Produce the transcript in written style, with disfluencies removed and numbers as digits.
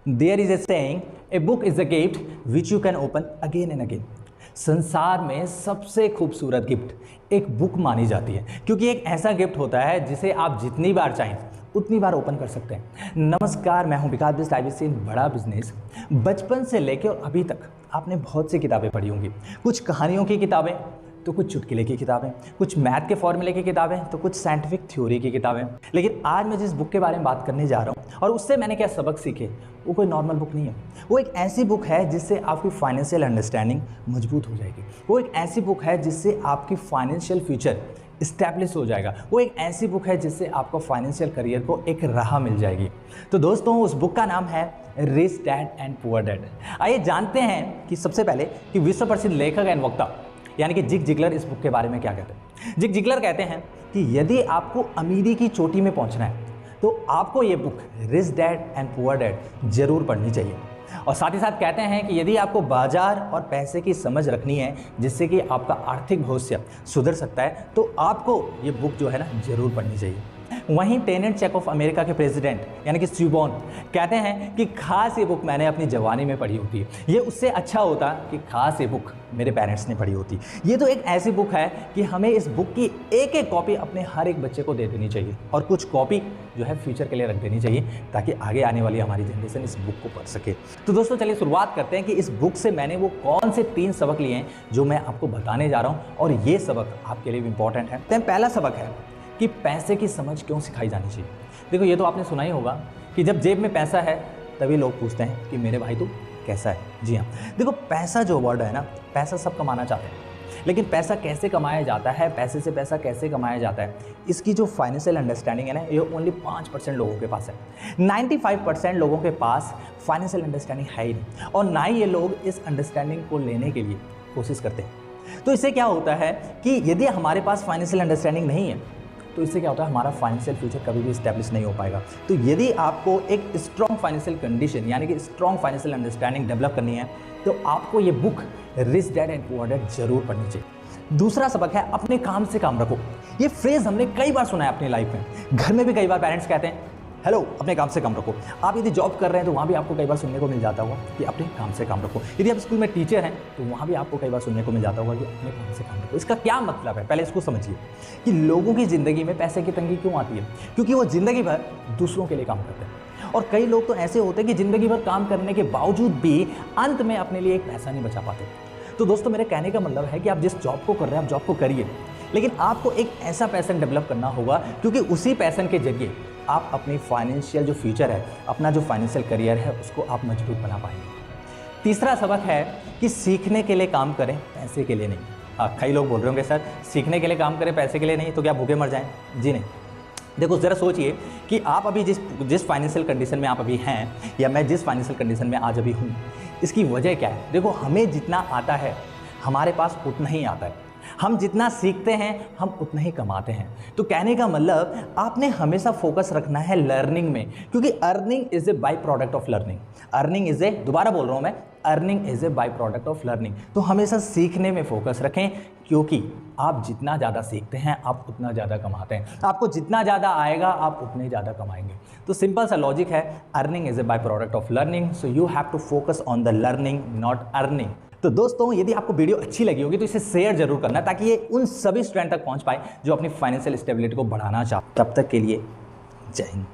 There is a saying, a book is a gift which you can open again and again. संसार में सबसे खूबसूरत gift एक book मानी जाती है, क्योंकि एक ऐसा गिफ्ट होता है जिसे आप जितनी बार चाहें उतनी बार ओपन कर सकते हैं। नमस्कार, मैं हूं विकास बिस्ट आईबीसी इन बड़ा बिजनेस। बचपन से लेकर अभी तक आपने बहुत सी किताबें पढ़ी होंगी, कुछ कहानियों की किताबें, तो कुछ चुटकुले की किताबें, कुछ मैथ के फॉर्मूले की किताबें, तो कुछ साइंटिफिक थ्योरी की किताबें। लेकिन आज मैं जिस बुक के बारे में बात करने जा रहा हूँ और उससे मैंने क्या सबक सीखे, वो कोई नॉर्मल बुक नहीं है। वो एक ऐसी बुक है जिससे आपकी फाइनेंशियल अंडरस्टैंडिंग मजबूत हो जाएगी। वो एक ऐसी बुक है जिससे आपकी फाइनेंशियल फ्यूचर इस्टेब्लिश हो जाएगा। वो एक ऐसी बुक है जिससे आपको फाइनेंशियल करियर को एक राह मिल जाएगी। तो दोस्तों, उस बुक का नाम है rich dad and poor dad. आइए जानते हैं कि सबसे पहले कि विश्व प्रसिद्ध लेखक एंड वक्ता यानी कि जिग जिगलर इस बुक के बारे में क्या कहते हैं। जिग जिगलर कहते हैं कि यदि आपको अमीरी की चोटी में पहुंचना है तो आपको ये book rich dad and poor dad जरूर पढ़नी चाहिए। और साथ ही साथ कहते हैं कि यदि आपको बाजार और पैसे की समझ रखनी है जिससे कि आपका आर्थिक भविष्य सुधर सकता है, तो आपको ये बुक जो है ना जरूर पढ़नी चाहिए। वहीं टेनेंट चेक ऑफ अमेरिका के प्रेसिडेंट यानी कि स्यूबॉर्न कहते हैं कि खास ये बुक मैंने अपनी जवानी में पढ़ी होती है, ये उससे अच्छा होता कि खास ये बुक मेरे पेरेंट्स ने पढ़ी होती। ये तो एक ऐसी बुक है कि हमें इस बुक की एक एक कॉपी अपने हर एक बच्चे को दे देनी चाहिए और कुछ कॉपी जो है फ्यूचर के लिए रख देनी चाहिए ताकि आगे आने वाली हमारी जनरेशन इस बुक को पढ़ सके। तो दोस्तों, चलिए शुरुआत करते हैं कि इस बुक से मैंने वो कौन से 3 सबक लिए हैं जो मैं आपको बताने जा रहा हूँ और ये सबक आपके लिए भी इंपॉर्टेंट है। तो पहला सबक है कि पैसे की समझ क्यों सिखाई जानी चाहिए। देखो, ये तो आपने सुना ही होगा कि जब जेब में पैसा है तभी लोग पूछते हैं कि मेरे भाई तू कैसा है। जी हाँ, देखो पैसा जो वर्ड है ना, पैसा सब कमाना चाहते हैं, लेकिन पैसा कैसे कमाया जाता है, पैसे से पैसा कैसे कमाया जाता है, इसकी जो फाइनेंशियल अंडरस्टैंडिंग है ना, ये ओनली 5% लोगों के पास है। 95% लोगों के पास फाइनेंशियल अंडरस्टैंडिंग है ही नहीं, और ना ही ये लोग इस अंडरस्टैंडिंग को लेने के लिए कोशिश करते हैं। तो इससे क्या होता है कि यदि हमारे पास फाइनेंशियल अंडरस्टैंडिंग नहीं है तो इससे क्या होता है, हमारा फाइनेंशियल फ्यूचर कभी भी स्टैब्लिश नहीं हो पाएगा। तो यदि आपको एक स्ट्रॉन्ग फाइनेंशियल कंडीशन यानी कि स्ट्रॉन्ग फाइनेंशियल अंडरस्टैंडिंग डेवलप करनी है तो आपको ये book rich dad and poor dad जरूर पढ़नी चाहिए। दूसरा सबक है अपने काम से काम रखो। ये फ्रेज हमने कई बार सुना है अपनी लाइफ में, घर में भी कई बार पेरेंट्स कहते हैं हेलो अपने काम से काम रखो। आप यदि जॉब कर रहे हैं तो वहाँ भी आपको कई बार सुनने को मिल जाता होगा कि अपने काम से काम रखो। यदि आप स्कूल में टीचर हैं तो वहाँ भी आपको कई बार सुनने को मिल जाता होगा कि अपने काम से काम रखो। इसका क्या मतलब है, पहले इसको समझिए कि लोगों की ज़िंदगी में पैसे की तंगी क्यों आती है, क्योंकि वो ज़िंदगी भर दूसरों के लिए काम करते हैं। और कई लोग तो ऐसे होते हैं कि ज़िंदगी भर काम करने के बावजूद भी अंत में अपने लिए एक पैसा नहीं बचा पाते। तो दोस्तों, मेरे कहने का मतलब है कि आप जिस जॉब को कर रहे हैं आप जॉब को करिए, लेकिन आपको एक ऐसा पैशन डेवलप करना होगा क्योंकि उसी पैशन के जरिए आप अपनी फाइनेंशियल जो फ्यूचर है, अपना जो फाइनेंशियल करियर है, उसको आप मजबूत बना पाएंगे। तीसरा सबक है कि सीखने के लिए काम करें, पैसे के लिए नहीं। कई लोग बोल रहे होंगे सर सीखने के लिए काम करें पैसे के लिए नहीं, तो क्या भूखे मर जाएं? जी नहीं। देखो, ज़रा सोचिए कि आप अभी जिस फाइनेंशियल कंडीशन में आप अभी हैं या मैं जिस फाइनेंशियल कंडीशन में आज अभी हूँ, इसकी वजह क्या है। देखो, हमें जितना आता है हमारे पास उतना ही आता है, हम जितना सीखते हैं हम उतना ही कमाते हैं। तो कहने का मतलब आपने हमेशा फोकस रखना है लर्निंग में, क्योंकि earning is a by product of learning. Earning is ए, दोबारा बोल रहा हूं मैं, earning is a by product of learning. तो हमेशा सीखने में फोकस रखें, क्योंकि आप जितना ज़्यादा सीखते हैं आप उतना ज़्यादा कमाते हैं। आपको जितना ज़्यादा आएगा आप उतने ज़्यादा कमाएंगे। तो सिंपल सा लॉजिक है, earning is a by product of learning, so you have to focus on the learning not earning. तो दोस्तों, यदि आपको वीडियो अच्छी लगी होगी तो इसे शेयर जरूर करना ताकि ये उन सभी स्टूडेंट तक पहुंच पाए जो अपनी फाइनेंशियल स्टेबिलिटी को बढ़ाना चाहते। तब तक के लिए जय हिंद।